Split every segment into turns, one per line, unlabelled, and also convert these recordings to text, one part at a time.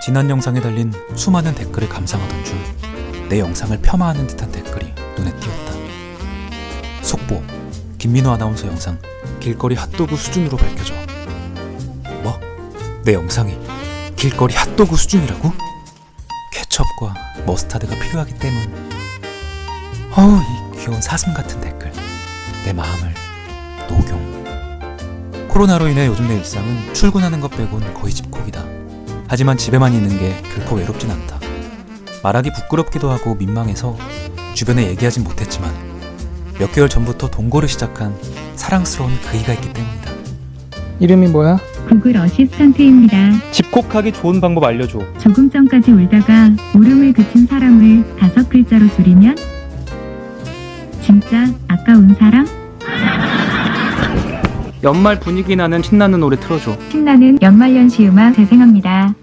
지난 영상에 달린 수많은 댓글을 감상하던 중 내 영상을 폄하하는 듯한 댓글이 눈에 띄었다. 속보, 김민호 아나운서 영상 길거리 핫도그 수준으로 밝혀져. 뭐? 내 영상이 길거리 핫도그 수준이라고? 케첩과 머스타드가 필요하기 때문. 이 귀여운 사슴 같은 댓글, 내 마음을 녹용. 코로나로 인해 요즘 내 일상은 출근하는 것 빼곤 거의 집콕이다. 하지만 집에만 있는 게 결코 외롭진 않다. 말하기 부끄럽기도 하고 민망해서 주변에 얘기하진 못했지만 몇 개월 전부터 동거를 시작한 사랑스러운 그이가 있기 때문이다.
이름이 뭐야?
구글 어시스턴트입니다.
집콕하기 좋은 방법 알려줘.
조금 전까지 울다가 울음을 그친 사람을 5글자로 줄이면 진짜 아까운 사람?
연말 분위기 나는 신나는 노래 틀어줘.
신나는 연말연시 음악 재생합니다.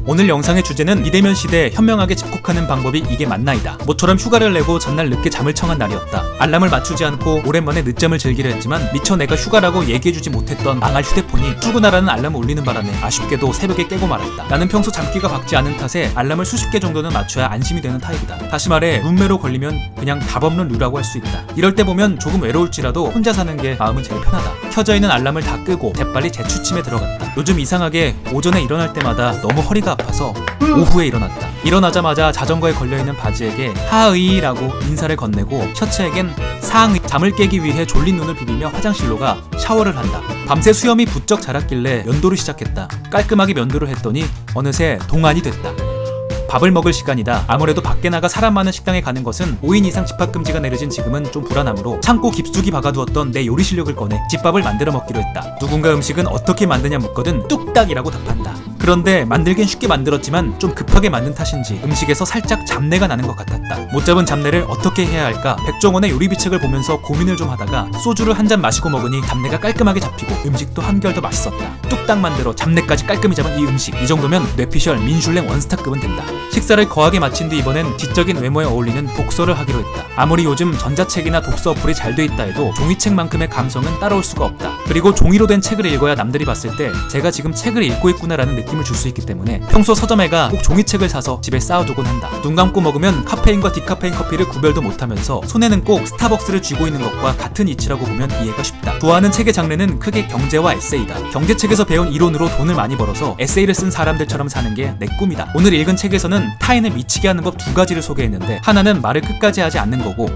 오늘 영상의 주제는 이대면 시대에 현명하게 집콕하는 방법이 이게 맞나이다. 모처럼 휴가를 내고 전날 늦게 잠을 청한 날이었다. 알람을 맞추지 않고 오랜만에 늦잠을 즐기려 했지만 미처 내가 휴가라고 얘기해주지 못했던 망할 휴대폰이 출근하라는 알람을 울리는 바람에 아쉽게도 새벽에 깨고 말았다. 나는 평소 잠귀가 박지 않은 탓에 알람을 수십 개 정도는 맞춰야 안심이 되는 타입이다. 다시 말해 룸메로 걸리면 그냥 답 없는 류라고 할 수 있다. 이럴 때 보면 조금 외로울지라도 혼자 사는 게 마음은 제일 편하다. 켜져 있는 알람을 다 끄고 재빨리 재취침에 들어갔다. 요즘 이상하게 오전에 일어날 때마다 너무 허리가 아파서 오후에 일어났다. 일어나자마자 자전거에 걸려있는 바지에게 하의라고 인사를 건네고 셔츠에겐 상의. 잠을 깨기 위해 졸린 눈을 비비며 화장실로 가 샤워를 한다. 밤새 수염이 부쩍 자랐길래 면도를 시작했다. 깔끔하게 면도를 했더니 어느새 동안이 됐다. 밥을 먹을 시간이다. 아무래도 밖에 나가 사람 많은 식당에 가는 것은 5인 이상 집합금지가 내려진 지금은 좀 불안하므로 창고 깊숙이 박아두었던 내 요리 실력을 꺼내 집밥을 만들어 먹기로 했다. 누군가 음식은 어떻게 만드냐 묻거든 뚝딱이라고 답한다. 그런데 만들긴 쉽게 만들었지만 좀 급하게 만든 탓인지 음식에서 살짝 잡내가 나는 것 같았다. 못 잡은 잡내를 어떻게 해야 할까? 백종원의 요리 비책을 보면서 고민을 좀 하다가 소주를 한 잔 마시고 먹으니 잡내가 깔끔하게 잡히고 음식도 한결 더 맛있었다. 뚝딱 만들어 잡내까지 깔끔히 잡은 이 음식, 이 정도면 뇌피셜 민슐랭 원스타급은 된다. 식사를 거하게 마친 뒤 이번엔 지적인 외모에 어울리는 독서를 하기로 했다. 아무리 요즘 전자책이나 독서 어플이 잘 돼 있다 해도 종이책만큼의 감성은 따라올 수가 없다. 그리고 종이로 된 책을 읽어야 남들이 봤을 때 제가 지금 책을 읽고 있구나라는 느낌을 줄 수 있기 때문에 평소 서점에 가 꼭 종이책을 사서 집에 쌓아두곤 한다. 눈 감고 먹으면 카페인과 디카페인 커피를 구별도 못하면서 손에는 꼭 스타벅스를 쥐고 있는 것과 같은 이치라고 보면 이해가 쉽다. 좋아하는 책의 장르는 크게 경제와 에세이다. 경제책에서 배운 이론으로 돈을 많이 벌어서 에세이를 쓴 사람들처럼 사는 게 내 꿈이다. 오늘 읽은 책에서는 타인을 미치게 하는 법 2가지를 소개했는데 하나는 말을 끝까지 하지 않는 거고,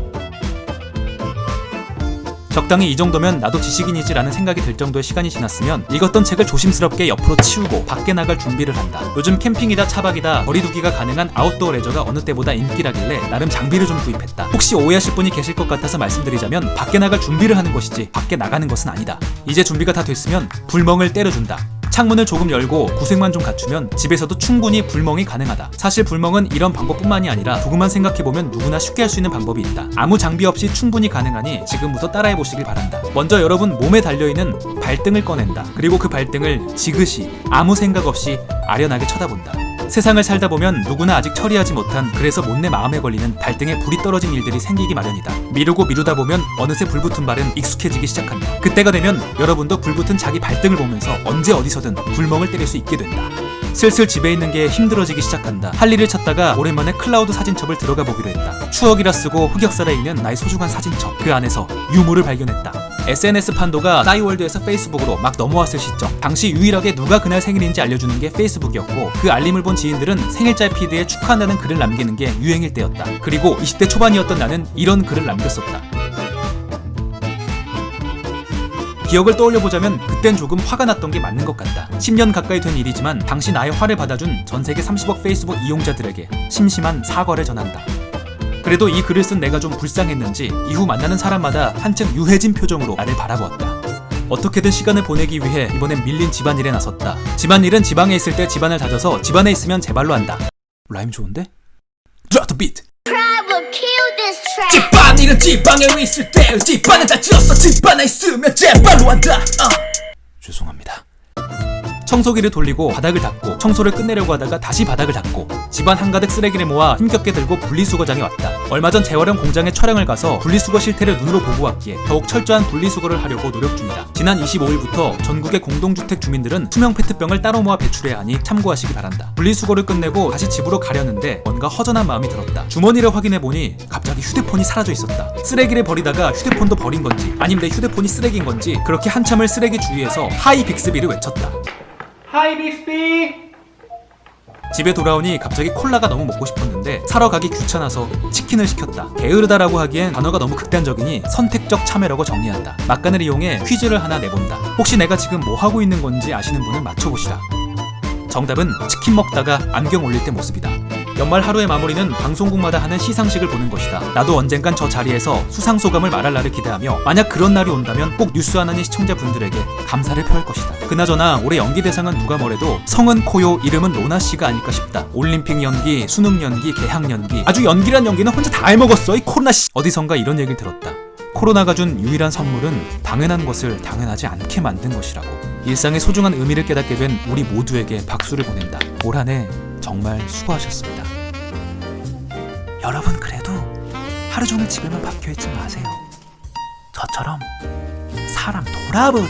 적당히 이 정도면 나도 지식인이지 라는 생각이 들 정도의 시간이 지났으면 읽었던 책을 조심스럽게 옆으로 치우고 밖에 나갈 준비를 한다. 요즘 캠핑이다 차박이다 거리두기가 가능한 아웃도어 레저가 어느 때보다 인기라길래 나름 장비를 좀 구입했다. 혹시 오해하실 분이 계실 것 같아서 말씀드리자면 밖에 나갈 준비를 하는 것이지 밖에 나가는 것은 아니다. 이제 준비가 다 됐으면 불멍을 때려준다. 창문을 조금 열고 구색만 좀 갖추면 집에서도 충분히 불멍이 가능하다. 사실 불멍은 이런 방법뿐만이 아니라 조금만 생각해보면 누구나 쉽게 할 수 있는 방법이 있다. 아무 장비 없이 충분히 가능하니 지금부터 따라해보시길 바란다. 먼저 여러분 몸에 달려있는 발등을 꺼낸다. 그리고 그 발등을 지그시 아무 생각 없이 아련하게 쳐다본다. 세상을 살다 보면 누구나 아직 처리하지 못한, 그래서 못내 마음에 걸리는 발등에 불이 떨어진 일들이 생기기 마련이다. 미루고 미루다 보면 어느새 불붙은 발은 익숙해지기 시작한다. 그때가 되면 여러분도 불붙은 자기 발등을 보면서 언제 어디서든 불멍을 때릴 수 있게 된다. 슬슬 집에 있는 게 힘들어지기 시작한다. 할 일을 찾다가 오랜만에 클라우드 사진첩을 들어가 보기로 했다. 추억이라 쓰고 흑역사라 읽는 나의 소중한 사진첩. 그 안에서 유물을 발견했다. SNS 판도가 싸이월드에서 페이스북으로 막 넘어왔을 시점, 당시 유일하게 누가 그날 생일인지 알려주는 게 페이스북이었고 그 알림을 본 지인들은 생일자 피드에 축하한다는 글을 남기는 게 유행일 때였다. 그리고 20대 초반이었던 나는 이런 글을 남겼었다. 기억을 떠올려보자면 그땐 조금 화가 났던 게 맞는 것 같다. 10년 가까이 된 일이지만 당시 나의 화를 받아준 전세계 30억 페이스북 이용자들에게 심심한 사과를 전한다. 그래도 이 글을 쓴 내가 좀 불쌍했는지 이후 만나는 사람마다 한층 유해진 표정으로 나를 바라보았다. 어떻게든 시간을 보내기 위해 이번엔 밀린 집안일에 나섰다. 집안일은 지방에 있을 때 집안을 다져서 집안에 있으면 제 발로 한다. 라임 좋은데? Drop the beat! 집안일은 지방에 있을 때 집안을 다 지었어. 집안에 있으면 제 발로 한다. 죄송합니다. 청소기를 돌리고 바닥을 닦고 청소를 끝내려고 하다가 다시 바닥을 닦고 집안 한가득 쓰레기를 모아 힘겹게 들고 분리수거장에 왔다. 얼마 전 재활용 공장에 촬영을 가서 분리수거 실태를 눈으로 보고 왔기에 더욱 철저한 분리수거를 하려고 노력 중이다. 지난 25일부터 전국의 공동주택 주민들은 투명 페트병을 따로 모아 배출해야 하니 참고하시기 바란다. 분리수거를 끝내고 다시 집으로 가려는데 뭔가 허전한 마음이 들었다. 주머니를 확인해보니 갑자기 휴대폰이 사라져 있었다. 쓰레기를 버리다가 휴대폰도 버린 건지 아님 내 휴대폰이 쓰레기인 건지 그렇게 한참을 쓰레기 주위에서 하이 빅스비를 외쳤다.
하이 빅스비!
집에 돌아오니 갑자기 콜라가 너무 먹고 싶었는데 사러 가기 귀찮아서 치킨을 시켰다. 게으르다라고 하기엔 단어가 너무 극단적이니 선택적 참여라고 정리한다. 막간을 이용해 퀴즈를 하나 내본다. 혹시 내가 지금 뭐 하고 있는 건지 아시는 분은 맞춰보시라. 정답은 치킨 먹다가 안경 올릴 때 모습이다. 연말 하루의 마무리는 방송국마다 하는 시상식을 보는 것이다. 나도 언젠간 저 자리에서 수상소감을 말할 날을 기대하며 만약 그런 날이 온다면 꼭 뉴스 하나니 시청자분들에게 감사를 표할 것이다. 그나저나 올해 연기 대상은 누가 뭐래도 성은 코요 이름은 로나씨가 아닐까 싶다. 올림픽 연기, 수능 연기, 개학 연기 아주 연기란 연기는 혼자 다 해먹었어 이 코로나씨. 어디선가 이런 얘기를 들었다. 코로나가 준 유일한 선물은 당연한 것을 당연하지 않게 만든 것이라고. 일상의 소중한 의미를 깨닫게 된 우리 모두에게 박수를 보낸다. 올 한 해 정말 수고하셨습니다. 여러분 그래도 하루 종일 집에만 박혀있지 마세요. 저처럼 사람 돌아버린